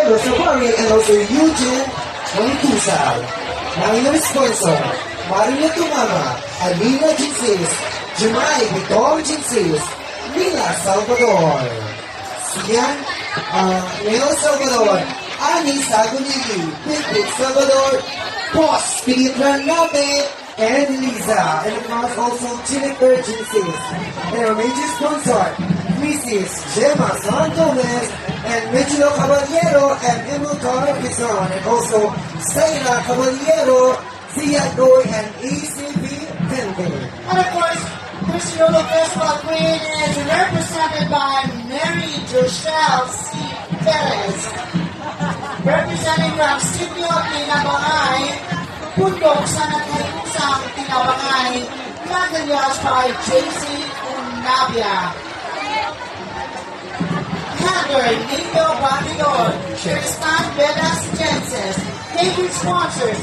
Rosabari, and also Eugene Manitusa. Now your sponsor, Maria Tumama, Alina Jinsis, Jemai Vitor Jinsis, Mila Salvador. Sian, Leo Salvador, Ani Sagunigi, Pipit Salvador, Boss Peter Nabe, and Lisa, and of course also Jennifer Jinsis. And our major sponsor, Mrs. Gemma San Gomez, and Mitchell Caballero, and Emilcar Pizon, and also Sayla Caballero, Zia Goy, and ECB Tende. And of course, Cristiano Festival Queen is represented by Mary Joshelle C. Perez. Representing from Sitio Tinabangay, Pundok sa Nagayusang Tinabangay, Naganyos by JC Unabia. Heather Nito Batidor, Tristan Vedas Jenses, favorite sponsors,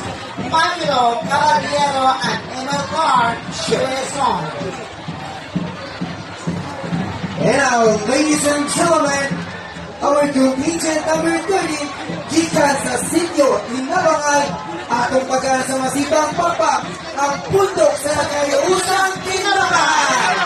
Michael Caballero and Emil Carr, Sherezon. And now, ladies and gentlemen, our contingent number 30, gikan sa Sitio Tinabangay, atong pagkaan sa masibang papa, ang Pundok sa Nagayusang Tinabangay.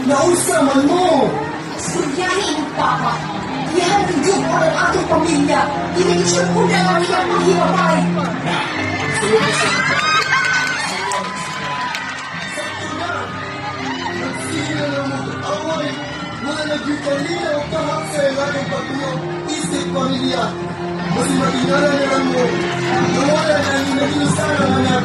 Nausa man mo! Suryahin, Papa! Iyan din ko ang aking pamilya! Inisyon ko na ang iyang maghihapay! Amoy, mga nagkikalina o kahap sa ilang pagtulong isip pamilya. Mas matingala na lang mo. Nawala na yung naging sana anak.